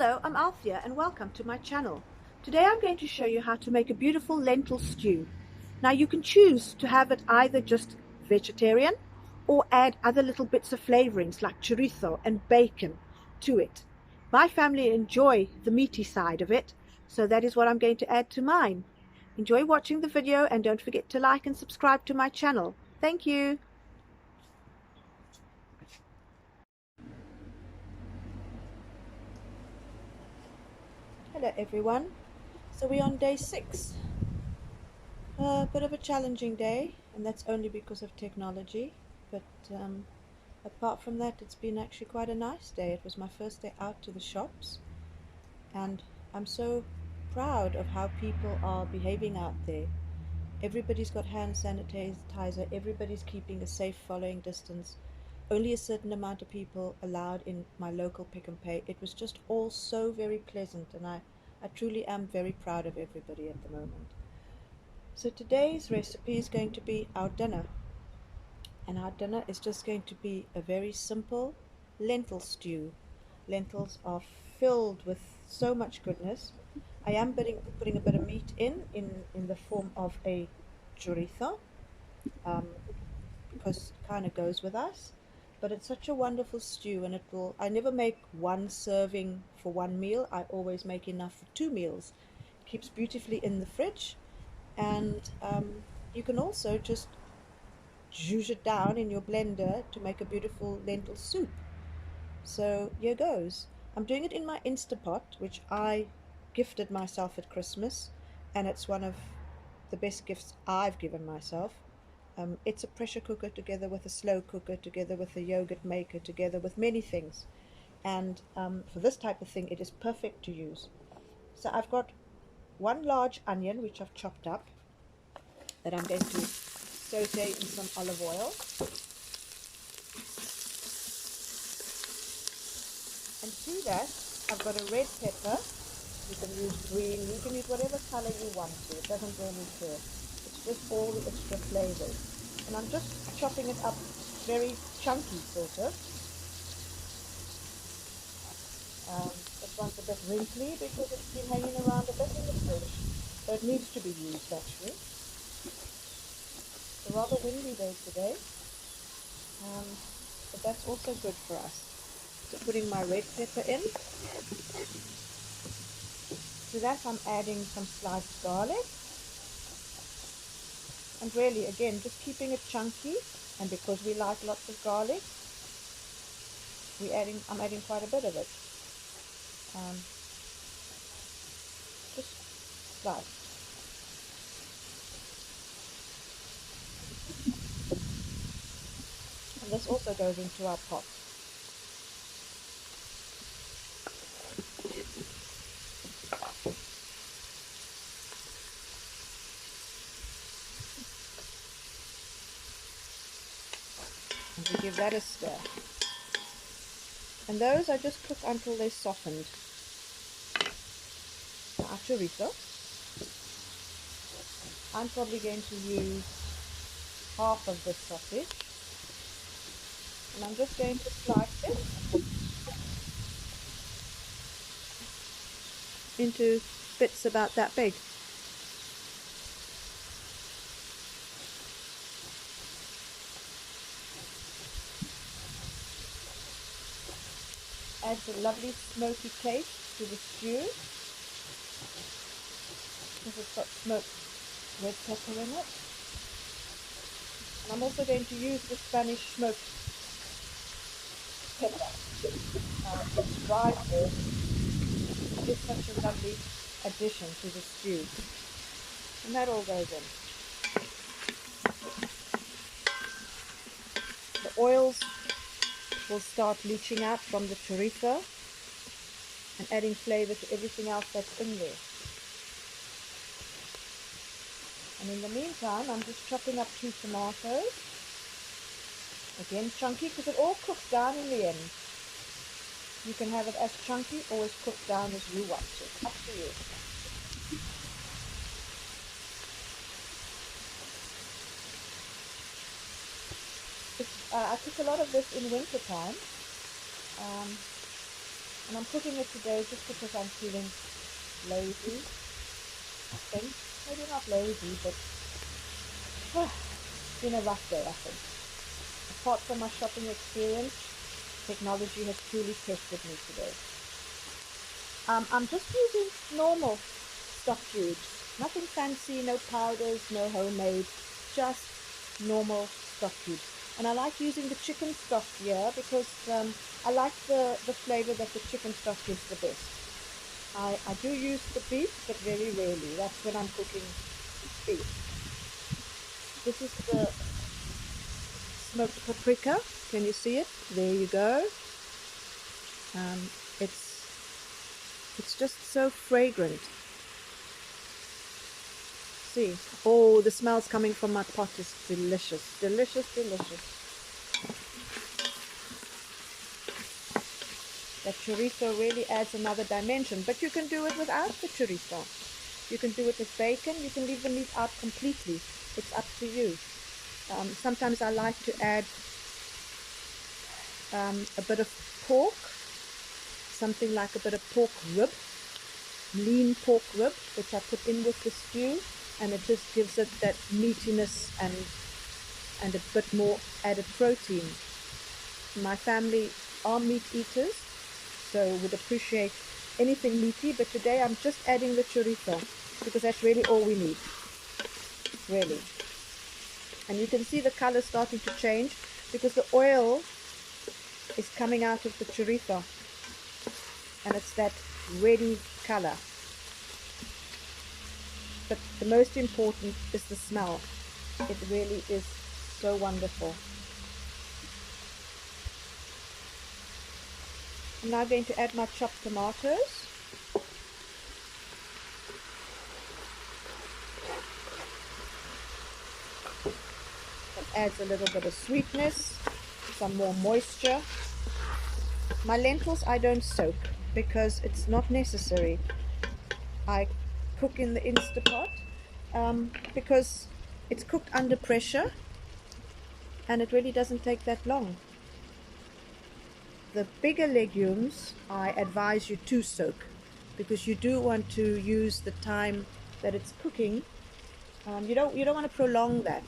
Hello, I'm Althea and welcome to my channel. Today I'm going to show you how to make a beautiful lentil stew. Now you can choose to have it either just vegetarian or add other little bits of flavorings like chorizo and bacon to it. My family enjoy the meaty side of it, so that is what I'm going to add to mine. Enjoy watching the video and don't forget to like and subscribe to my channel. Thank you. Hello everyone. So we're on day 6. A bit of a challenging day, and that's only because of technology. But apart from that, it's been actually quite a nice day. It was my first day out to the shops, and I'm so proud of how people are behaving out there. Everybody's got hand sanitizer, everybody's keeping a safe following distance. Only a certain amount of people allowed in my local Pick and Pay. It was just all so very pleasant, and I truly am very proud of everybody at the moment. So today's recipe is going to be our dinner, and our dinner is just going to be a very simple lentil stew. Lentils are filled with so much goodness. I am putting a bit of meat in the form of a chorizo, because it kind of goes with us. But it's such a wonderful stew, and I never make one serving for one meal. I always make enough for 2 meals. It keeps beautifully in the fridge, and you can also just juice it down in your blender to make a beautiful lentil soup. So here goes. I'm doing it in my Instapot, which I gifted myself at Christmas, and it's one of the best gifts I've given myself. It's a pressure cooker together with a slow cooker, together with a yogurt maker, together with many things. And for this type of thing, it is perfect to use. So I've got one large onion, which I've chopped up, that I'm going to saute in some olive oil. And to that, I've got a red pepper. You can use green, you can use whatever color you want to. It doesn't really care. It's just all the extra flavors. And I'm just chopping it up very chunky, sort of. This one's a bit wrinkly because it's been hanging around a bit in the fridge. So it needs to be used, actually. It's a rather windy day today, but that's also good for us. So putting my red pepper in. To that I'm adding some sliced garlic. And really, again, just keeping it chunky, and because we like lots of garlic, I'm adding quite a bit of it. Just sliced. And this also goes into our pot. And we give that a stir. And those I just cook until they're softened. Our chorizo. I'm probably going to use half of this sausage. And I'm just going to slice it into bits about that big. Adds a lovely smoky taste to the stew because it's got smoked red pepper in it. And I'm also going to use the Spanish smoked pepper. It's dried herb. It's such a lovely addition to the stew. And that all goes in. The oils will start leaching out from the chorizo and adding flavor to everything else that's in there. And in the meantime, I'm just chopping up 2 tomatoes. Again, chunky, because it all cooks down in the end. You can have it as chunky or as cooked down as you want to. Up to you. I cook a lot of this in winter time. And I'm cooking it today just because I'm feeling lazy, I think. Maybe not lazy, but it's been a rough day, I think. Apart from my shopping experience, technology has truly tested me today. I'm just using normal stock cubes. Nothing fancy, no powders, no homemade, just normal stock cubes. And I like using the chicken stock here because I like the flavor that the chicken stock gives the best. I do use the beef, but very rarely. That's when I'm cooking beef. This is the smoked paprika. Can you see it? There you go. Um, it's it's just so fragrant. See, oh, the smells coming from my pot is delicious, delicious, delicious. That chorizo really adds another dimension, but you can do it without the chorizo. You can do it with bacon. You can leave the meat out completely. It's up to you. Sometimes I like to add a bit of pork, something like a bit of pork rib, lean pork rib, which I put in with the stew, and it just gives it that meatiness and a bit more added protein. My family are meat eaters, so would appreciate anything meaty, but today I'm just adding the chorizo because that's really all we need, really. And you can see the color starting to change because the oil is coming out of the chorizo, and it's that ready color. But the most important is the smell. It really is so wonderful. I'm now going to add my chopped tomatoes. That adds a little bit of sweetness, some more moisture. My lentils I don't soak because it's not necessary. I cook in the Instapot because it's cooked under pressure and it really doesn't take that long. The bigger legumes I advise you to soak because you do want to use the time that it's cooking. You don't want to prolong that.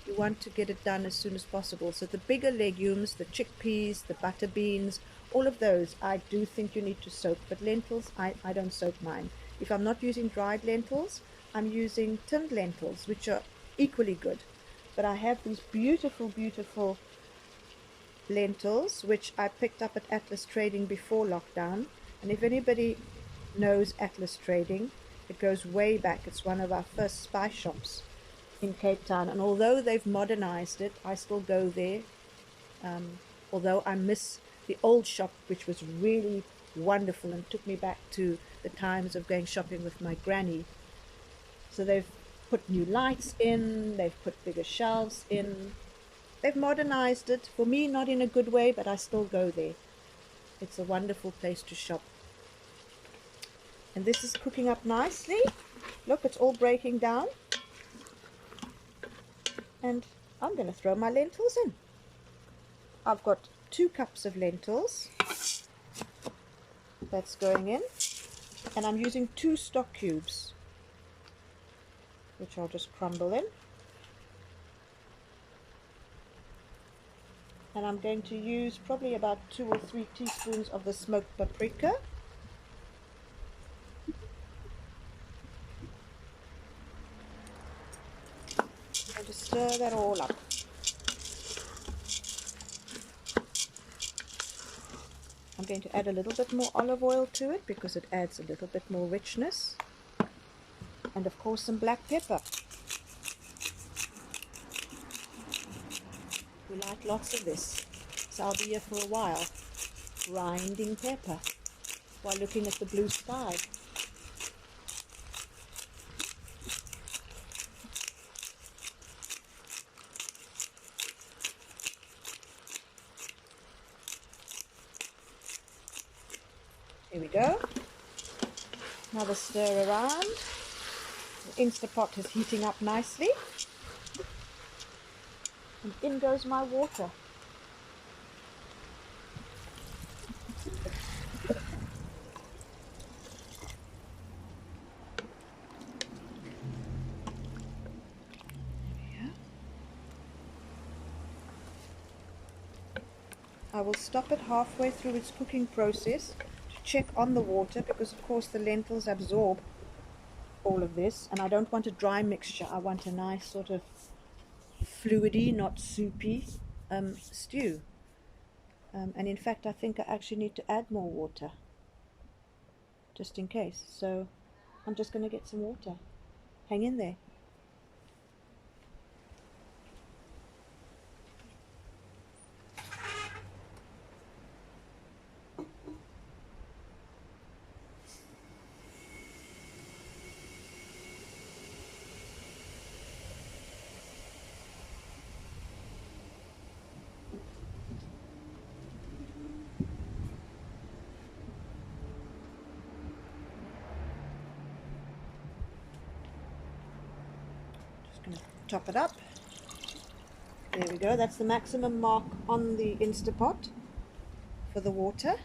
You want to get it done as soon as possible. So the bigger legumes, the chickpeas, the butter beans, all of those I do think you need to soak. But lentils, I don't soak mine. If I'm not using dried lentils, I'm using tinned lentils, which are equally good. But I have these beautiful, beautiful lentils, which I picked up at Atlas Trading before lockdown. And if anybody knows Atlas Trading, it goes way back. It's one of our first spice shops in Cape Town. And although they've modernized it, I still go there. Although I miss the old shop, which was really wonderful and took me back to the times of going shopping with my granny. So they've put new lights in, they've put bigger shelves in. They've modernized it, for me not in a good way, but I still go there. It's a wonderful place to shop. And this is cooking up nicely. Look, it's all breaking down. And I'm going to throw my lentils in. I've got 2 cups of lentils. That's going in. And I'm using 2 stock cubes, which I'll just crumble in. And I'm going to use probably about 2 or 3 teaspoons of the smoked paprika. And just stir that all up. I'm going to add a little bit more olive oil to it because it adds a little bit more richness. And of course some black pepper. We like lots of this. So I'll be here for a while, grinding pepper while looking at the blue sky. Here we go. Another stir around. The Instapot is heating up nicely. And in goes my water. will stop it halfway through its cooking process to check on the water, because of course the lentils absorb all of this, and I don't want a dry mixture. I want a nice sort of fluidy, not soupy stew. And in fact, I think I actually need to add more water just in case. So I'm just going to get some water. Hang in there. Just going to top it up. There we go. That's the maximum mark on the Instapot for the water.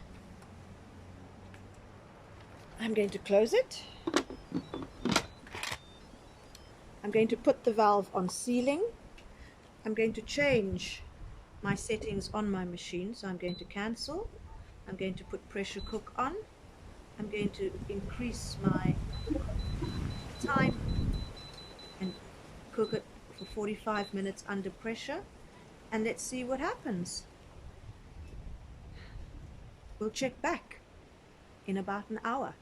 I'm going to close it. I'm going to put the valve on sealing. I'm going to change my settings on my machine. So I'm going to cancel. I'm going to put pressure cook on. I'm going to increase my time and cook it for 45 minutes under pressure. And let's see what happens. We'll check back in about an hour.